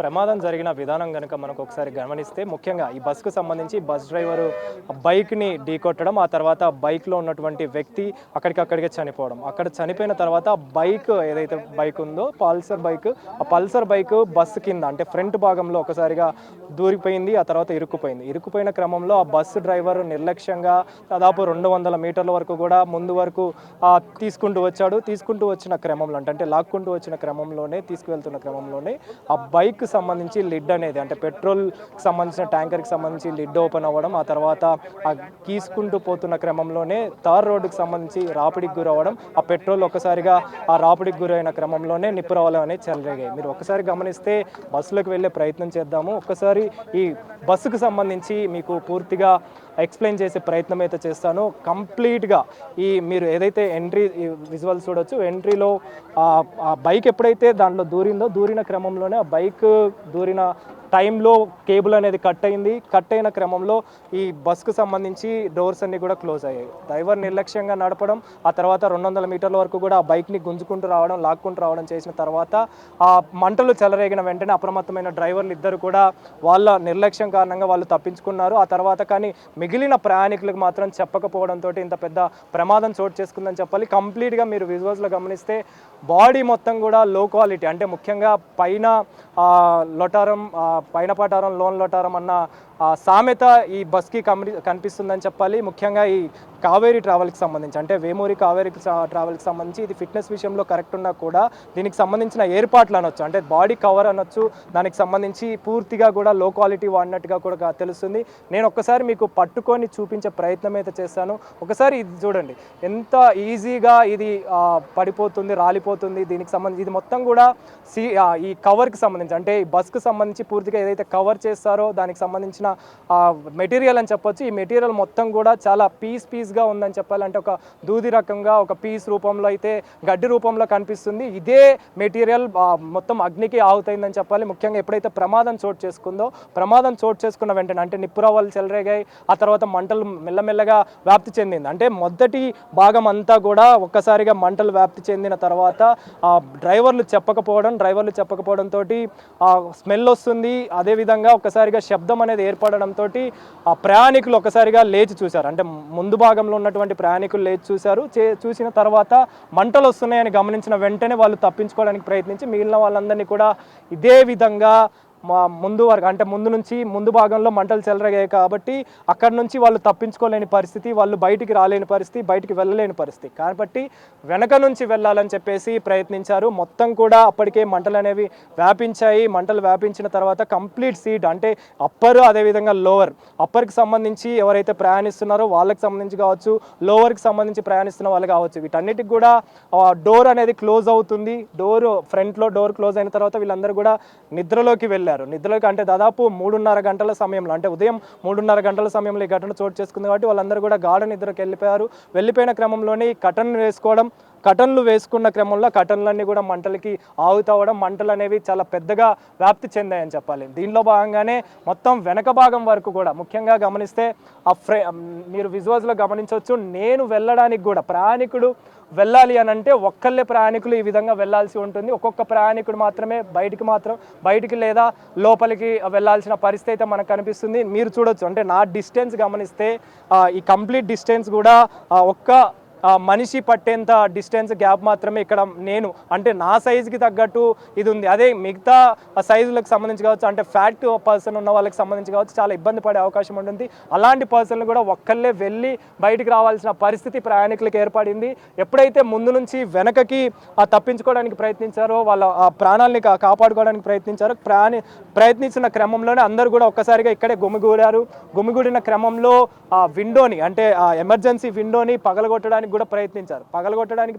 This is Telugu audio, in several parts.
ప్రమాదం జరిగిన విధానం గనుక మనకు ఒకసారి గమనిస్తే ముఖ్యంగా ఈ బస్కు సంబంధించి బస్ డ్రైవరు బైక్ని ఢీకొట్టడం, ఆ తర్వాత బైక్లో ఉన్నటువంటి వ్యక్తి అక్కడికక్కడికే చనిపోవడం. అక్కడ చనిపోయిన తర్వాత బైక్ ఏదైతే బైక్ ఉందో పల్సర్ బైక్, ఆ పల్సర్ బైక్ బస్సు కింద అంటే ఫ్రంట్ భాగంలో ఒకసారిగా దూరిపోయింది. ఆ తర్వాత ఇరుక్కుపోయింది. ఇరుక్కుపోయిన క్రమంలో ఆ బస్సు డ్రైవర్ నిర్లక్ష్యంగా దాదాపు 200 మీటర్ల వరకు కూడా ముందు వరకు తీసుకుంటూ వచ్చిన క్రమంలో అంటే లాక్కుంటూ వచ్చిన క్రమంలోనే తీసుకువెళ్తున్న క్రమంలోనే ఆ బైక్ సంబంధించి లిడ్ అనేది అంటే పెట్రోల్కి సంబంధించిన ట్యాంకర్కి సంబంధించి లిడ్ ఓపెన్ అవ్వడం, ఆ తర్వాత ఆ గీసుకుంటూ పోతున్న క్రమంలోనే తార్ రోడ్డుకి సంబంధించి రాపిడికి గురవ్వడం, ఆ పెట్రోల్ ఒక్కసారిగా ఆ రాపిడికి గురైన క్రమంలోనే నిప్పురవ్వలు అనేది చెలరేగాయి. మీరు ఒకసారి గమనిస్తే బస్సులోకి వెళ్ళే ప్రయత్నం చేద్దాము. ఒక్కసారి ఈ బస్సుకు సంబంధించి మీకు పూర్తిగా ఎక్స్ప్లెయిన్ చేసే ప్రయత్నం అయితే చేస్తాను. కంప్లీట్గా మీరు ఏదైతే ఎంట్రీ విజువల్స్ చూడొచ్చు, ఎంట్రీలో ఆ బైక్ ఎప్పుడైతే దాంట్లో దూరిన క్రమంలోనే ఆ బైక్ దూరిన టైంలో కేబుల్ అనేది కట్ అయింది. కట్ అయిన క్రమంలో ఈ బస్కు సంబంధించి డోర్స్ అన్నీ కూడా క్లోజ్ అయ్యాయి. డ్రైవర్ నిర్లక్ష్యంగా నడపడం, ఆ తర్వాత 200 మీటర్ల వరకు కూడా ఆ బైక్ని గుంజుకుంటూ రావడం, లాక్కుంటూ రావడం చేసిన తర్వాత ఆ మంటలు చెలరేగిన వెంటనే అప్రమత్తమైన డ్రైవర్లు ఇద్దరు కూడా వాళ్ళ నిర్లక్ష్యం కారణంగా వాళ్ళు తప్పించుకున్నారు. ఆ తర్వాత కానీ మిగిలిన ప్రయాణికులకు మాత్రం చెప్పకపోవడంతో ఇంత పెద్ద ప్రమాదం చోటు చేసుకుందని చెప్పాలి. కంప్లీట్గా మీరు విజువల్స్లో గమనిస్తే బాడీ మొత్తం కూడా లో క్వాలిటీ అంటే ముఖ్యంగా పైన లొటారం పైన పటారం లోన్ లొటారం అన్న సామెత ఈ బస్కి కనిపిస్తుందని చెప్పాలి. ముఖ్యంగా ఈ కావేరీ ట్రావెల్కి సంబంధించి అంటే వేమూరి కావేరీ ట్రావెల్కి సంబంధించి ఇది ఫిట్నెస్ విషయంలో కరెక్ట్ ఉన్నా కూడా దీనికి సంబంధించిన ఏర్పాట్లు అనొచ్చు, అంటే బాడీ కవర్ అనొచ్చు, దానికి సంబంధించి పూర్తిగా కూడా లో క్వాలిటీ వాడినట్టుగా కూడా తెలుస్తుంది. నేను ఒక్కసారి మీకు పట్టుకొని చూపించే ప్రయత్నం అయితే చేస్తాను. ఒకసారి ఇది చూడండి, ఎంత ఈజీగా ఇది పడిపోతుంది, రాలిపోతుంది. దీనికి సంబంధించి ఇది మొత్తం కూడా ఈ కవర్కి సంబంధించి అంటే ఈ బస్కు సంబంధించి పూర్తిగా ఏదైతే కవర్ చేస్తారో దానికి సంబంధించిన మెటీరియల్ అని చెప్పొచ్చు. ఈ మెటీరియల్ మొత్తం కూడా చాలా పీస్గా ఉందని చెప్పాలి. అంటే ఒక దూది రకంగా ఒక పీస్ రూపంలో అయితే గడ్డి రూపంలో కనిపిస్తుంది. ఇదే మెటీరియల్ మొత్తం అగ్నికి ఆహుతైందని చెప్పాలి. ముఖ్యంగా ఎప్పుడైతే ప్రమాదం చోటు చేసుకున్న వెంటనే అంటే నిప్పురవ్వలు చెలరేగాయి, ఆ తర్వాత మంటలు మెల్లమెల్లగా వ్యాప్తి చెందింది. అంటే మొదటి భాగం అంతా కూడా ఒక్కసారిగా మంటలు వ్యాప్తి చెందిన తర్వాత డ్రైవర్లు చెప్పకపోవడంతో స్మెల్ వస్తుంది. అదేవిధంగా ఒక్కసారిగా శబ్దం అనేది ఏర్పడడంతో ఆ ప్రయాణికులు ఒకసారిగా లేచి చూశారు. అంటే ముందు భాగంలో ఉన్నటువంటి ప్రయాణికులు లేచి చూసిన తర్వాత మంటలు వస్తున్నాయని గమనించిన వెంటనే వాళ్ళు తప్పించుకోవడానికి ప్రయత్నించి మిగిలిన వాళ్ళందరినీ కూడా ఇదే విధంగా ముందు భాగంలో మంటలు చెలరేగాయి కాబట్టి అక్కడ నుంచి వాళ్ళు తప్పించుకోలేని పరిస్థితి, వాళ్ళు బయటికి రాలేని పరిస్థితి, బయటికి వెళ్ళలేని పరిస్థితి కాబట్టి వెనక నుంచి వెళ్ళాలని చెప్పేసి ప్రయత్నించారు. మొత్తం కూడా అప్పటికే మంటలు అనేవి వ్యాపించాయి. మంటలు వ్యాపించిన తర్వాత కంప్లీట్ సీట్ అంటే అప్పర్ అదేవిధంగా అప్పర్కి సంబంధించి ఎవరైతే ప్రయాణిస్తున్నారో వాళ్ళకి సంబంధించి కావచ్చు, లోవర్కి సంబంధించి ప్రయాణిస్తున్న వాళ్ళు కావచ్చు, వీటన్నిటికి కూడా డోర్ అనేది క్లోజ్ అవుతుంది. ఫ్రంట్లో డోర్ క్లోజ్ అయిన తర్వాత వీళ్ళందరూ కూడా నిద్రలోకి అంటే దాదాపు 3:30 గంటల సమయంలో అంటే ఉదయం 3:30 గంటల సమయంలో ఈ ఘటన చోటు చేసుకుంది కాబట్టి వాళ్ళందరూ కూడా గాఢ నిద్రకు వెళ్ళిపోయిన క్రమంలోనే కటన్లు వేసుకున్న క్రమంలో కటన్లన్నీ కూడా మంటలకి ఆవుతవడం, మంటలు అనేవి చాలా పెద్దగా వ్యాప్తి చెందాయని చెప్పాలి. దీనిలో భాగంగానే మొత్తం వెనక భాగం వరకు కూడా ముఖ్యంగా గమనిస్తే మీరు విజువల్స్లో గమనించవచ్చు. నేను వెళ్ళడానికి కూడా ప్రయాణికుడు వెళ్ళాలి అని అంటే ఒక్కళ్ళే ప్రయాణికులు ఈ విధంగా వెళ్ళాల్సి ఉంటుంది. ఒక్కొక్క ప్రయాణికుడు మాత్రమే బయటికి లేదా లోపలికి వెళ్ళాల్సిన పరిస్థితి అయితే మనకు కనిపిస్తుంది. మీరు చూడొచ్చు, అంటే నా డిస్టెన్స్ గమనిస్తే ఈ కంప్లీట్ డిస్టెన్స్ కూడా ఒక్క మనిషి పట్టేంత డిస్టెన్స్ గ్యాప్ మాత్రమే ఇక్కడ నేను అంటే నా సైజుకి తగ్గట్టు ఇది ఉంది. అదే మిగతా సైజులకు సంబంధించి కావచ్చు, అంటే ఫ్యాట్ పర్సన్ ఉన్న వాళ్ళకి సంబంధించి కావచ్చు, చాలా ఇబ్బంది పడే అవకాశం ఉంటుంది. అలాంటి పర్సన్లు కూడా ఒక్కళ్ళే వెళ్ళి బయటికి రావాల్సిన పరిస్థితి ప్రయాణికులకు ఏర్పడింది. ఎప్పుడైతే ముందు నుంచి వెనకకి తప్పించుకోవడానికి ప్రయత్నించారో, వాళ్ళ ప్రాణాలని కాపాడుకోవడానికి ప్రయత్నించిన క్రమంలోనే అందరూ కూడా ఒక్కసారిగా ఇక్కడే గుమిగూడిన క్రమంలో విండోని అంటే ఎమర్జెన్సీ విండోని పగలగొట్టడానికి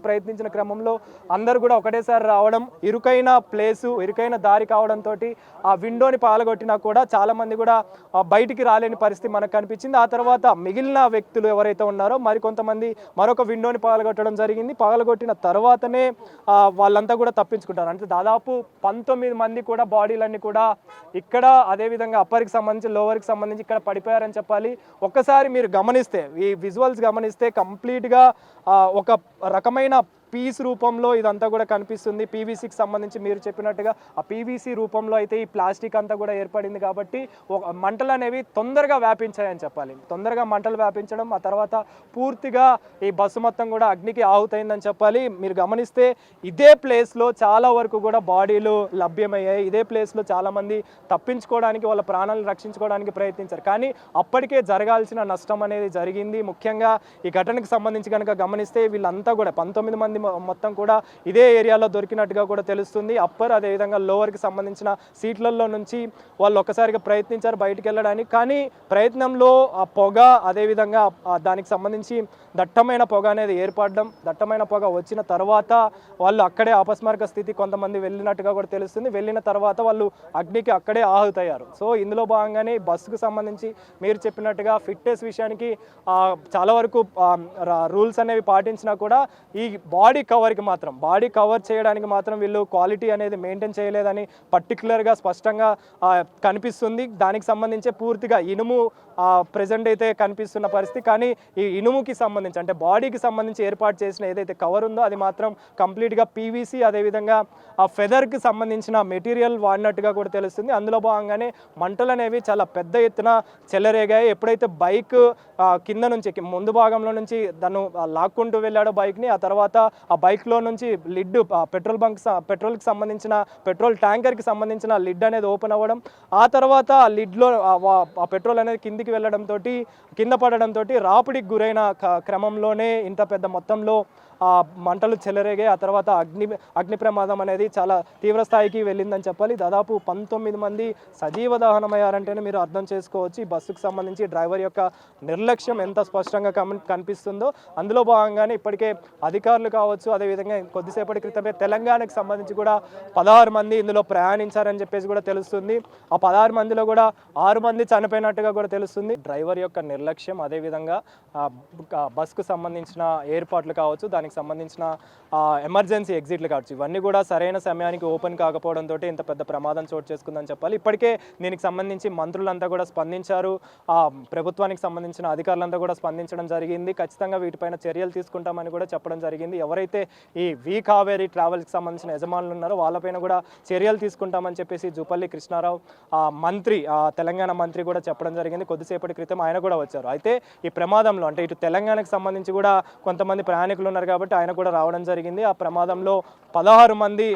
ప్రయత్నించిన క్రమంలో అందరూ కూడా ఒకటేసారి రావడం, ఇరుకైన దారి కావడంతో ఆ విండోని పగలగొట్టినా కూడా చాలా మంది కూడా బయటికి రాలేని పరిస్థితి మనకు కనిపించింది. ఆ తర్వాత మిగిలిన వ్యక్తులు ఎవరైతే ఉన్నారో మరికొంతమంది మరొక విండోని పగలగొట్టడం జరిగింది. పగలగొట్టిన తర్వాతనే వాళ్ళంతా కూడా తప్పించుకుంటారు. అంటే దాదాపు 19 మంది కూడా బాడీలన్నీ కూడా ఇక్కడ అదేవిధంగా అప్పర్కి సంబంధించి లోవర్కి సంబంధించి ఇక్కడ పడిపోయారని చెప్పాలి. ఒక్కసారి మీరు గమనిస్తే ఈ విజువల్స్ గమనిస్తే కంప్లీట్గా ఒక రకమైన పీస్ రూపంలో ఇదంతా కూడా కనిపిస్తుంది. పీవీసీకి సంబంధించి మీరు చెప్పినట్టుగా ఆ పీవీసీ రూపంలో అయితే ఈ ప్లాస్టిక్ అంతా కూడా ఏర్పడింది కాబట్టి మంటలు అనేవి తొందరగా వ్యాపించాయని చెప్పాలి. తొందరగా మంటలు వ్యాపించడం, ఆ తర్వాత పూర్తిగా ఈ బస్సు మొత్తం కూడా అగ్నికి ఆహుతైందని చెప్పాలి. మీరు గమనిస్తే ఇదే ప్లేస్లో చాలా వరకు కూడా బాడీలు లభ్యమయ్యాయి. ఇదే ప్లేస్లో చాలామంది తప్పించుకోవడానికి, వాళ్ళ ప్రాణాలను రక్షించుకోవడానికి ప్రయత్నించారు. కానీ అప్పటికే జరగాల్సిన నష్టం అనేది జరిగింది. ముఖ్యంగా ఈ ఘటనకు సంబంధించి కనుక గమనిస్తే వీళ్ళంతా కూడా 19 మంది మొత్తం కూడా ఇదే ఏరియాలో దొరికినట్టుగా కూడా తెలుస్తుంది. అప్పర్ అదేవిధంగా లోవర్కి సంబంధించిన సీట్లలో నుంచి వాళ్ళు ఒక్కసారిగా ప్రయత్నించారు బయటికి వెళ్ళడానికి. కానీ ప్రయత్నంలో ఆ పొగ, అదేవిధంగా దానికి సంబంధించి దట్టమైన పొగ అనేది ఏర్పడడం, దట్టమైన పొగ వచ్చిన తర్వాత వాళ్ళు అక్కడే అపస్మారక స్థితి కొంతమంది వెళ్ళినట్టుగా కూడా తెలుస్తుంది. వెళ్ళిన తర్వాత వాళ్ళు అగ్నికి అక్కడే ఆహుతయ్యారు. సో ఇందులో భాగంగానే బస్సుకు సంబంధించి మీరు చెప్పినట్టుగా ఫిట్నెస్ విషయానికి చాలా వరకు రూల్స్ అనేవి పాటించినా కూడా ఈ బాడీ కవర్ చేయడానికి మాత్రం వీళ్ళు క్వాలిటీ అనేది మెయింటైన్ చేయలేదని పర్టికులర్గా స్పష్టంగా కనిపిస్తుంది. దానికి సంబంధించి పూర్తిగా ఇనుము ప్రెజెంట్ అయితే కనిపిస్తున్న పరిస్థితి. కానీ ఈ ఇనుముకి సంబంధించి అంటే బాడీకి సంబంధించి ఏర్పాటు చేసిన ఏదైతే కవర్ ఉందో అది మాత్రం కంప్లీట్గా పీవీసీ, అదేవిధంగా ఆ ఫెదర్కి సంబంధించిన మెటీరియల్ వాడినట్టుగా కూడా తెలుస్తుంది. అందులో భాగంగానే మంటలు అనేవి చాలా పెద్ద ఎత్తున చెలరేగాయి. ఎప్పుడైతే బైక్ కింద నుంచి ముందు భాగంలో నుంచి తను లాక్కుంటూ వెళ్ళాడో బైక్ని, ఆ తర్వాత ఆ బైక్లో నుంచి లిడ్ పెట్రోల్కి సంబంధించిన పెట్రోల్ ట్యాంకర్కి సంబంధించిన లిడ్ అనేది ఓపెన్ అవ్వడం, ఆ తర్వాత ఆ లిడ్లో ఆ పెట్రోల్ అనేది కిందికి వెళ్ళడంతో, కింద పడడంతో రాపిడికి గురైన క్రమంలోనే ఇంత పెద్ద మొత్తంలో మంటలు చెలరేగాయి. ఆ తర్వాత అగ్ని ప్రమాదం అనేది చాలా తీవ్ర స్థాయికి వెళ్ళిందని చెప్పాలి. దాదాపు 19 మంది సజీవ దహనమయ్యారంటేనే మీరు అర్థం చేసుకోవచ్చు ఈ బస్సుకు సంబంధించి డ్రైవర్ యొక్క నిర్లక్ష్యం ఎంత స్పష్టంగా కనిపిస్తుందో. అందులో భాగంగానే ఇప్పటికే అధికారులు కావచ్చు, అదేవిధంగా కొద్దిసేపటి క్రితమే తెలంగాణకు సంబంధించి కూడా 16 మంది ఇందులో ప్రయాణించారని చెప్పేసి కూడా తెలుస్తుంది. ఆ 16 మందిలో కూడా 6 మంది చనిపోయినట్టుగా కూడా తెలుస్తుంది. డ్రైవర్ యొక్క నిర్లక్ష్యం, అదేవిధంగా బస్సుకు సంబంధించిన ఏర్పాట్లు కావచ్చు, దానికి సంబంధించిన ఎమర్జెన్సీ ఎగ్జిట్లు కావచ్చు, ఇవన్నీ కూడా సరైన సమయానికి ఓపెన్ కాకపోవడంతో ఇంత పెద్ద ప్రమాదం చోటు చేసుకుందని చెప్పాలి. ఇప్పటికే దీనికి సంబంధించి మంత్రులంతా కూడా స్పందించారు. ప్రభుత్వానికి సంబంధించిన అధికారులంతా కూడా స్పందించడం జరిగింది. ఖచ్చితంగా వీటిపైన చర్యలు తీసుకుంటామని కూడా చెప్పడం జరిగింది. ఎవరైతే ఈ వి కావేరీ ట్రావెల్స్కి సంబంధించిన యజమానులు ఉన్నారో వాళ్ళపైన కూడా చర్యలు తీసుకుంటామని చెప్పేసి జూపల్లి కృష్ణారావు మంత్రి, తెలంగాణ మంత్రి కూడా చెప్పడం జరిగింది. కొద్దిసేపటి క్రితం ఆయన కూడా వచ్చారు. అయితే ఈ ప్రమాదంలో అంటే ఇటు తెలంగాణకు సంబంధించి కూడా కొంతమంది ప్రయాణికులు ఉన్నారు కాబట్టి ఆయన కూడా రావడం జరిగింది. ఆ ప్రమాదంలో 16 మంది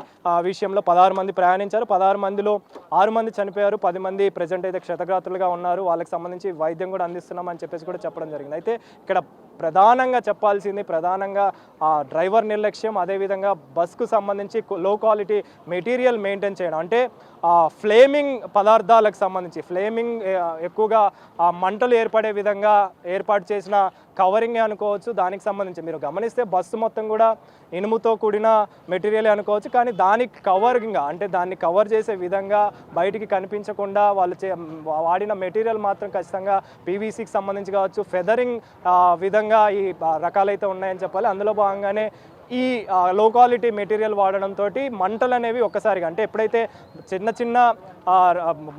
విషయంలో 16 మంది ప్రయాణించారు. 16 మందిలో 6 మంది చనిపోయారు, 10 మంది ప్రజెంట్ అయితే క్షతగాత్రులుగా ఉన్నారు. వాళ్ళకి సంబంధించి వైద్యం కూడా అందిస్తున్నామని చెప్పేసి కూడా చెప్పడం జరిగింది. అయితే ఇక్కడ ప్రధానంగా చెప్పాల్సింది డ్రైవర్ నిర్లక్ష్యం, అదేవిధంగా బస్కు సంబంధించి లో క్వాలిటీ మెటీరియల్ మెయింటైన్ చేయడం. అంటే ఫ్లేమింగ్ పదార్థాలకు సంబంధించి ఎక్కువగా మంటలు ఏర్పడే విధంగా ఏర్పాటు చేసిన కవరింగ్ అనుకోవచ్చు. దానికి సంబంధించి మీరు గమనిస్తే బస్సు మొత్తం కూడా ఇనుముతో కూడిన మెటీరియల్ అనుకోవచ్చు. కానీ దానికి కవరింగ్గా అంటే దాన్ని కవర్ చేసే విధంగా బయటికి కనిపించకుండా వాళ్ళు వాడిన మెటీరియల్ మాత్రం ఖచ్చితంగా పీవీసీకి సంబంధించి కావచ్చు, ఫెదరింగ్ విధంగా ఈ రకాలైతే ఉన్నాయని చెప్పాలి. అందులో భాగంగానే ఈ లో క్వాలిటీ మెటీరియల్ వాడడంతో మంటలు అనేవి ఒక్కసారిగా అంటే ఎప్పుడైతే చిన్న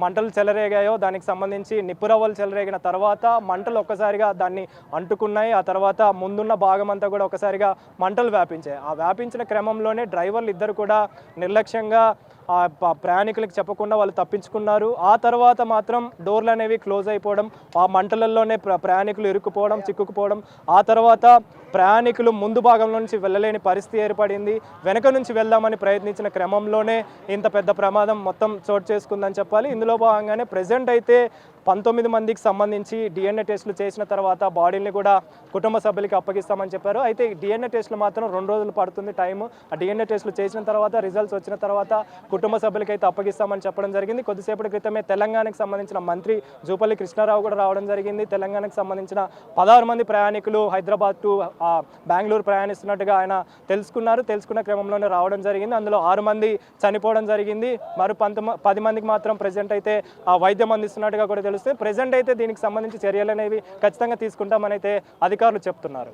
మంటలు చెలరేగాయో దానికి సంబంధించి నిప్పురవ్వలు చెలరేగిన తర్వాత మంటలు ఒక్కసారిగా దాన్ని అంటుకున్నాయి. ఆ తర్వాత ముందున్న భాగం అంతా కూడా ఒకసారిగా మంటలు వ్యాపించాయి. ఆ వ్యాపించిన క్రమంలోనే డ్రైవర్లు ఇద్దరు కూడా నిర్లక్ష్యంగా ప్రయాణికులకు చెప్పకుండా వాళ్ళు తప్పించుకున్నారు. ఆ తర్వాత మాత్రం డోర్లు అనేవి క్లోజ్ అయిపోవడం, ఆ మంటలలోనే ప్రయాణికులు ఇరుక్కుపోవడం, చిక్కుకుపోవడం, ఆ తర్వాత ప్రయాణికులు ముందు భాగంలో నుంచి వెళ్ళలేని పరిస్థితి ఏర్పడింది. వెనక నుంచి వెళ్దామని ప్రయత్నించిన క్రమంలోనే ఇంత పెద్ద ప్రమాదం మొత్తం చోటు చేసుకుందని చెప్పాలి. ఇందులో భాగంగానే ప్రెజెంట్ అయితే 19 మందికి సంబంధించి డిఎన్ఏ టెస్టులు చేసిన తర్వాత బాడీని కూడా కుటుంబ సభ్యులకి అప్పగిస్తామని చెప్పారు. అయితే డిఎన్ఏ టెస్టులు మాత్రం 2 రోజులు పడుతుంది టైము. ఆ డిఎన్ఏ టెస్టులు చేసిన తర్వాత రిజల్ట్స్ వచ్చిన తర్వాత కుటుంబ సభ్యులకి అయితే అప్పగిస్తామని చెప్పడం జరిగింది. కొద్దిసేపటి క్రితమే తెలంగాణకు సంబంధించిన మంత్రి జూపల్లి కృష్ణారావు కూడా రావడం జరిగింది. తెలంగాణకు సంబంధించిన 16 మంది ప్రయాణికులు హైదరాబాద్ టు బెంగళూరు ప్రయాణిస్తున్నట్టుగా ఆయన తెలుసుకున్న క్రమంలోనే రావడం జరిగింది. అందులో 6 మంది చనిపోవడం జరిగింది. మరి 10 మందికి మాత్రం ప్రెజెంట్ అయితే వైద్యం అందిస్తున్నట్టుగా కూడా తెలుస్తుంది. ప్రెజెంట్ అయితే దీనికి సంబంధించి చర్యలు అనేవి ఖచ్చితంగా తీసుకుంటామని అయితే అధికారులు చెప్తున్నారు.